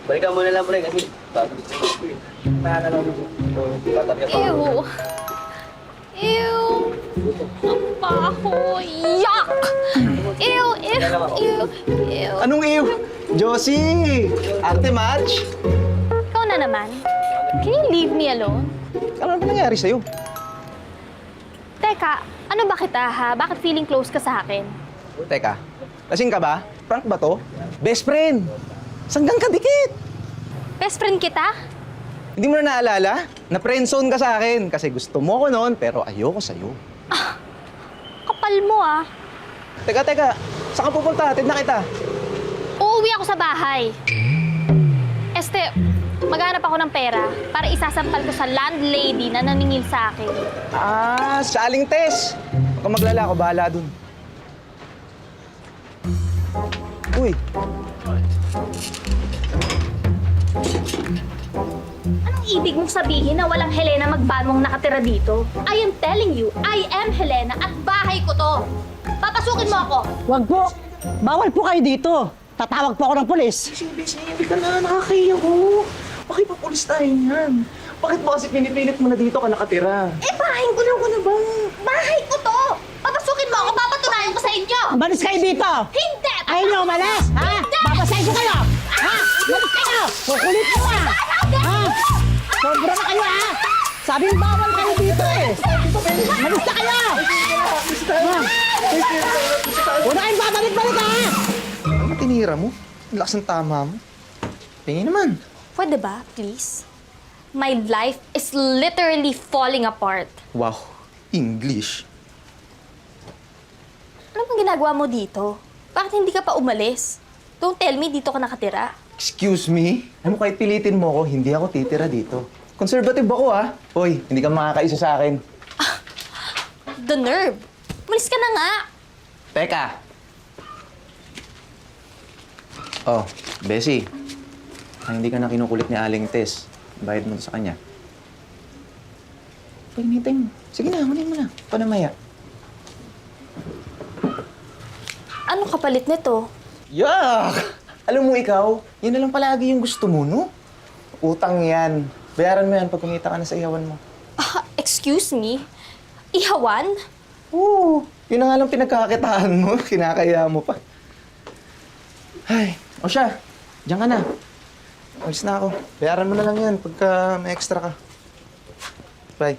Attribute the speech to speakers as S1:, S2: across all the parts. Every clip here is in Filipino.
S1: Balikan mo na lang, pre, kasi bago dito ko eh. Nakakalaw mo. Tatabi ako.
S2: Ew! Ew! Ang baho! Yuck! Ew! Ew! Ew! Ew!
S3: Anong ew? Josie! Ate March?
S2: Ikaw na naman. Can you leave me alone?
S3: Ano ba nangyari sa'yo?
S2: Teka, ano ba kita ha? Bakit feeling close ka sa akin?
S3: Teka, lasing ka ba? Prank ba to? Best friend! Sanggang ka dikit!
S2: Best friend kita?
S3: Hindi mo na naalala? Na-friendzone ka sa akin kasi gusto mo ko noon pero ayoko sa'yo.
S2: Kapal mo ah.
S3: Teka, saan ka pupunta? Hatid na kita.
S2: Uuwi ako sa bahay. Este, maghanap ako ng pera para isasampal ko sa landlady na naningil sa akin.
S3: Ah, sa Aling Tess! Huwag kang maglala ako, bahala dun. Uy,
S2: Anong ibig mong sabihin na walang Helena magbanmong nakatira dito? I am telling you, I am Helena at bahay ko to. Papasukin mo ako.
S4: Wag po! Bawal po kayo dito! Tatawag po ako ng pulis!
S1: Busy, hindi ka na, nakakahiya ko. Bakit pa pulis tayo yan? Bakit ba kasi pinipilit mo na dito ka nakatira?
S2: Eh, bahay ko lang na ba? Bahay ko to. Papasukin mo ako, papatunayan ko sa inyo.
S4: Umalis kayo dito!
S2: Hindi!
S4: Ayaw niyo umalis! Ha? Babasahin ko kayo! Ha? Umalis kayo! Kukulit mo ha! Ha? Sobra na kayo ha! Sabi yung bawal kayo dito eh! Umalis na kayo! Ha? Una kayong babalik-balik ha!
S3: ano tinira mo? Ang lakas ng tama mo. Tingin naman.
S2: Pwede ba, please? My life is literally falling apart.
S3: Wow, English.
S2: Ano bang ginagawa mo dito? Bakit hindi ka pa umalis? Don't tell me dito ka nakatira.
S3: Excuse me? Alam mo, kahit pilitin mo ako, hindi ako titira dito. Conservative ako ah. Hoy, hindi ka makakaisa sa akin.
S2: The nerve! Umalis ka na nga!
S3: Teka. Oh, Bessie. Hindi ka na kinukulit ni Aling Tess. Bayad mo to sa kanya. Hinihintay mo. Sige na, hunin mo na. Panamaya.
S2: Ano kapalit nito?
S3: Yuck! Alam mo ikaw, yan na lang palagi yung gusto mo, no? Utang yan. Bayaran mo yan pag kumita ka na sa ihawan mo.
S2: Ah, excuse me? Ihawan?
S3: Oo. Yun na nga lang pinagkakakitaan mo. Kinakaya mo pa. Ay, o siya. Diyan ka na. Alis na ako. Bayaran mo na lang yan pagka may extra ka. Bye.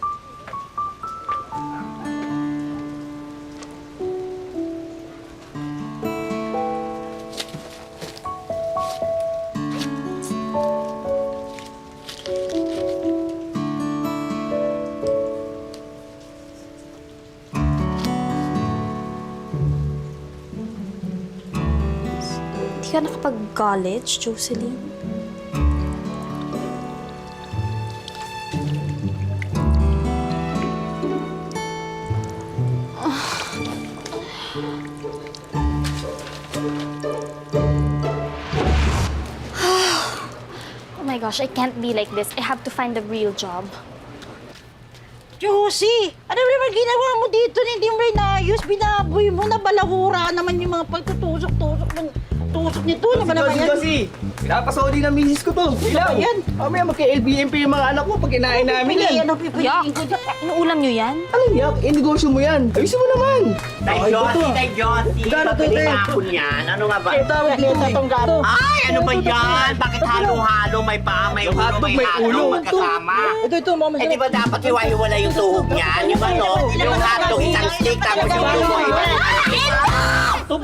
S2: Hindi ka nakapag-college, Jocelyn? Oh my gosh, I can't be like this. I have to find a real job.
S4: Josie! Ano naman ginawa mo dito na hindi mo rin naayos? Binaboy mo na balahura naman yung mga pagtutusok-tusok ng tusok nito. Ano ba naman yan?
S1: Josie! Pinapasok din ng misis ko to. Ilaw!
S4: yan?
S1: Mamaya magka-LBMP yung mga anak ko pag kinain namin yan.
S4: Ano pipiliin ko dyan?
S2: Inuulam niyo yan?
S1: Anong yak? Eh, negosyo mo yan. Ayusin mo naman.
S5: Tay Josie,
S1: Gano'n to,
S5: mabili
S1: te?
S5: pa ako niyan. Ano nga ba?
S1: Tawag dito.
S4: Itong gato.
S5: Ay, ano ba yan? Bakit halo-halo? May paa, may
S1: Yung
S5: ulo,
S1: hotdog,
S5: may
S1: may
S5: halo,
S1: ulo.
S5: magkasama.
S4: Ito, mama.
S5: Eh, di ba dapat hiwa-hiwala yung tuhog niyan? Yung ano, yung hotdog, isang stick, tapos yung ulo, iba.
S2: Oh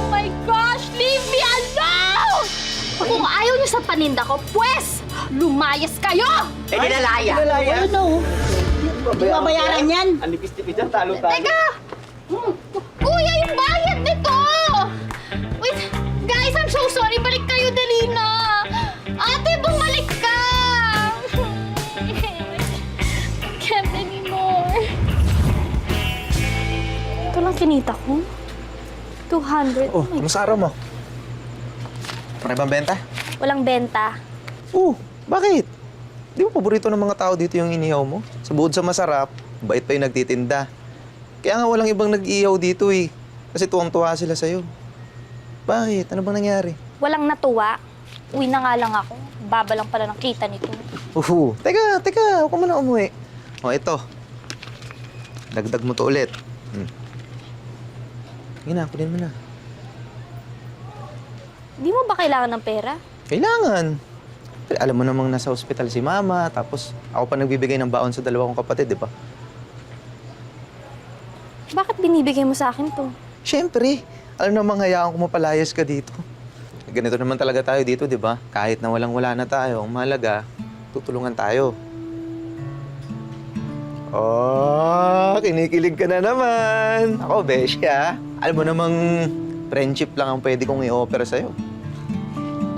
S2: my gosh! Leave me alone! Kung ayaw niyo sa paninda ko, pwes, lumayas kayo!
S5: Eh, nilalaya.
S1: Nilalaya.
S4: Ano? Hindi mabayaran yan.
S1: Ang lipis-lipis dyan, talo-talo.
S2: Teka! Kuya, yung bayad nito! Wait, guys, I'm so sorry. Balik kayo, dali na. Ate, bumalik ka! Can't anymore. Ito lang kinita ko. 200.
S3: Oh,
S2: my
S3: kamusta araw mo? Ano bang benta?
S2: Walang benta.
S3: Bakit? Di ba paborito ng mga tao dito yung inihaw mo? Sa bukod sa masarap, bait pa yung nagtitinda. Kaya nga walang ibang nag-ihaw dito eh. Kasi tuwang-tuwa sila sa'yo. Bakit? Ano bang nangyari?
S2: Walang natuwa. Uwi na nga lang ako. Baba lang pala ng kita nito.
S3: Teka, huwag ka muna umuwi. O, ito. Dagdag mo to ulit. Sige na, kunin mo na.
S2: Di mo ba kailangan ng pera?
S3: Kailangan. Pero alam mo namang nasa ospital si Mama, tapos ako pa nagbibigay ng baon sa dalawa kong kapatid, di ba?
S2: Bakit binibigay mo sa akin to?
S3: Siyempre, alam namang hayaan ko mapalayas ka dito. Ganito naman talaga tayo dito, di ba? Kahit na walang-wala na tayo, ang mahalaga, tutulungan tayo. Oh, kinikilig ka na naman. Ako, Besya. Alam mo namang friendship lang ang pwede kong i-offer sa'yo.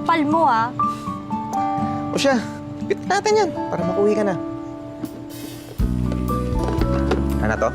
S2: Kapal mo ah.
S3: O siya, bit natin yan para makuwi ka na. Ano to?